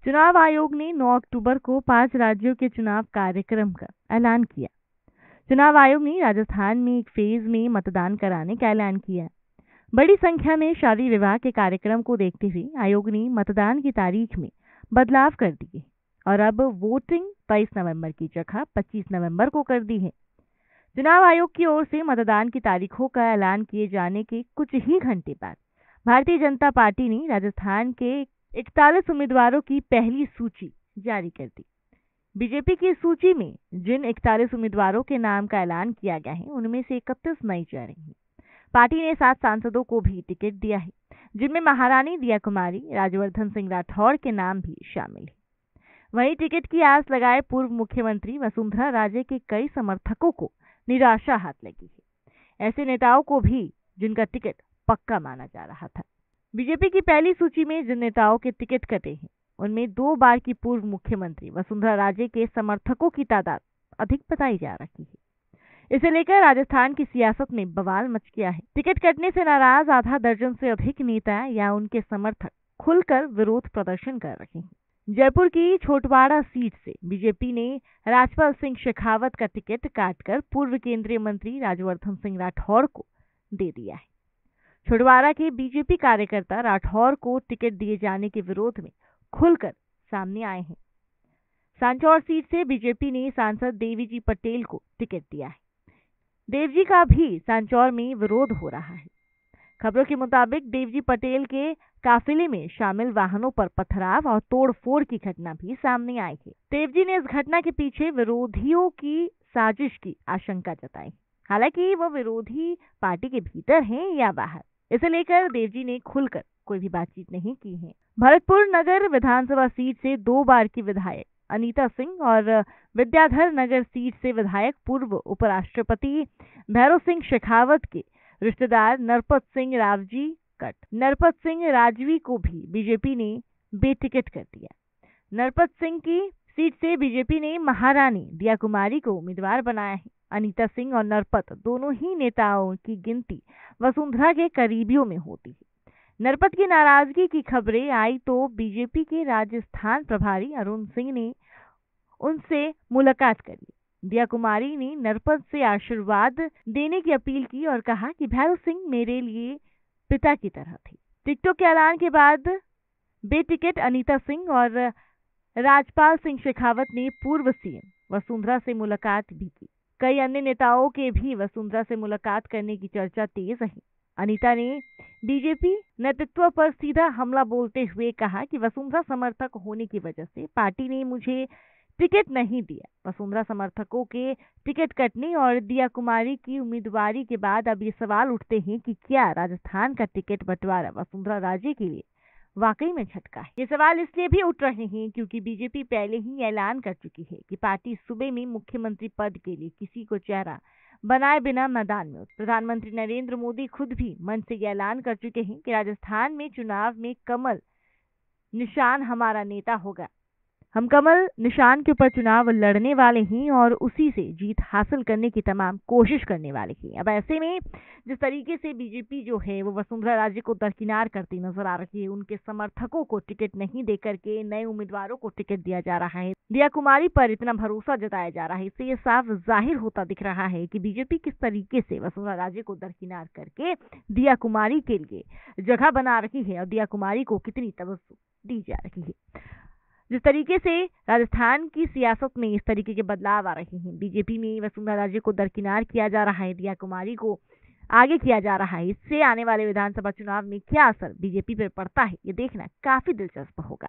चुनाव आयोग ने 9 अक्टूबर को 5 राज्यों के चुनाव कार्यक्रम का ऐलान किया। चुनाव आयोग ने राजस्थान में एक फेज में मतदान कराने का ऐलान किया। बड़ी संख्या में शादी विवाह के कार्यक्रम को देखते हुए आयोग ने मतदान की तारीख में बदलाव कर दिए और अब वोटिंग 22 नवंबर की जगह 25 नवंबर को कर दी है। चुनाव आयोग की ओर से मतदान की तारीखों का ऐलान किए जाने के कुछ ही घंटे बाद भारतीय जनता पार्टी ने राजस्थान के 41 उम्मीदवारों की पहली सूची जारी कर दी। बीजेपी की सूची में जिन 41 उम्मीदवारों के नाम का ऐलान किया गया है, उनमें से 31 नई चेहरे हैं। पार्टी ने 7 सांसदों को भी टिकट दिया है, जिनमें महारानी दिया कुमारी, राज्यवर्धन सिंह राठौड़ के नाम भी शामिल है। वहीं टिकट की आस लगाए पूर्व मुख्यमंत्री वसुंधरा राजे के कई समर्थकों को निराशा हाथ लगी है। ऐसे नेताओं को भी जिनका टिकट पक्का माना जा रहा था। बीजेपी की पहली सूची में जिन नेताओं के टिकट कटे हैं, उनमें 2 बार की पूर्व मुख्यमंत्री वसुंधरा राजे के समर्थकों की तादाद अधिक बताई जा रही है। इसे लेकर राजस्थान की सियासत में बवाल मच गया है। टिकट कटने से नाराज आधा दर्जन से अधिक नेता या उनके समर्थक खुलकर विरोध प्रदर्शन कर रहे हैं। जयपुर की छोटवाड़ा सीट से बीजेपी ने राजपाल सिंह शेखावत का टिकट काटकर पूर्व केंद्रीय मंत्री राज्यवर्धन सिंह राठौड़ को दे दिया है। छोटवाड़ा के बीजेपी कार्यकर्ता राठौड़ को टिकट दिए जाने के विरोध में खुलकर सामने आए हैं। सांचौर सीट से बीजेपी ने सांसद देवीजी पटेल को टिकट दिया है। देवजी का भी सांचौर में विरोध हो रहा है। खबरों के मुताबिक देवजी पटेल के काफिले में शामिल वाहनों पर पथराव और तोड़फोड़ की घटना भी सामने आई है। देवजी ने इस घटना के पीछे विरोधियों की साजिश की आशंका जताई। हालांकि वो विरोधी पार्टी के भीतर हैं या बाहर, इसे लेकर देवजी ने खुलकर कोई भी बातचीत नहीं की है। भरतपुर नगर विधानसभा सीट से 2 बार की विधायक अनीता सिंह और विद्याधर नगर सीट से विधायक पूर्व उपराष्ट्रपति भैरव सिंह शेखावत के रिश्तेदार नरपत सिंह राजवी को भी बीजेपी ने बेटिकट कर दिया। नरपत सिंह की सीट से बीजेपी ने महारानी दिया कुमारी को उम्मीदवार बनाया है। अनीता सिंह और नरपत दोनों ही नेताओं की गिनती वसुंधरा के करीबियों में होती है। नरपत की नाराजगी की खबरें आई तो बीजेपी के राजस्थान प्रभारी अरुण सिंह ने उनसे मुलाकात करी। दिया कुमारी ने नरपत से आशीर्वाद देने की अपील की और कहा कि भैरव सिंह मेरे लिए पिता की तरह थे। टिकटों के ऐलान के बाद बेटिकट अनीता सिंह और राजपाल सिंह शेखावत ने पूर्व सीएम वसुंधरा से मुलाकात भी की। कई अन्य नेताओं के भी वसुंधरा से मुलाकात करने की चर्चा तेज है। अनीता ने बीजेपी नेतृत्व पर सीधा हमला बोलते हुए कहा कि वसुंधरा समर्थक होने की वजह से पार्टी ने मुझे टिकट नहीं दिया। वसुंधरा समर्थकों के टिकट कटने और दिया कुमारी की उम्मीदवारी के बाद अब ये सवाल उठते हैं कि क्या राजस्थान का टिकट बंटवारा वसुंधरा राजे के लिए वाकई में झटका है। ये सवाल इसलिए भी उठ रहे हैं क्योंकि बीजेपी पहले ही ऐलान कर चुकी है कि पार्टी सूबे में मुख्यमंत्री पद के लिए किसी को चेहरा बनाए बिना मैदान में। प्रधानमंत्री नरेंद्र मोदी खुद भी मंच से ऐलान कर चुके हैं कि राजस्थान में चुनाव में कमल निशान हमारा नेता होगा। हम कमल निशान के ऊपर चुनाव लड़ने वाले हैं और उसी से जीत हासिल करने की तमाम कोशिश करने वाले हैं। अब ऐसे में जिस तरीके से बीजेपी जो है वो वसुंधरा राजे को दरकिनार करती नजर आ रही है, उनके समर्थकों को टिकट नहीं देकर के नए उम्मीदवारों को टिकट दिया जा रहा है, दिया कुमारी पर इतना भरोसा जताया जा रहा है, इससे ये साफ जाहिर होता दिख रहा है कि बीजेपी किस तरीके से वसुंधरा राजे को दरकिनार करके दिया कुमारी के लिए जगह बना रही है और दिया कुमारी को कितनी तवज्जो दी जा रही है। जिस तरीके से राजस्थान की सियासत में इस तरीके के बदलाव आ रहे हैं, बीजेपी में वसुंधरा राजे को दरकिनार किया जा रहा है, दिया कुमारी को आगे किया जा रहा है, इससे आने वाले विधानसभा चुनाव में क्या असर बीजेपी पर पड़ता है, ये देखना काफी दिलचस्प होगा।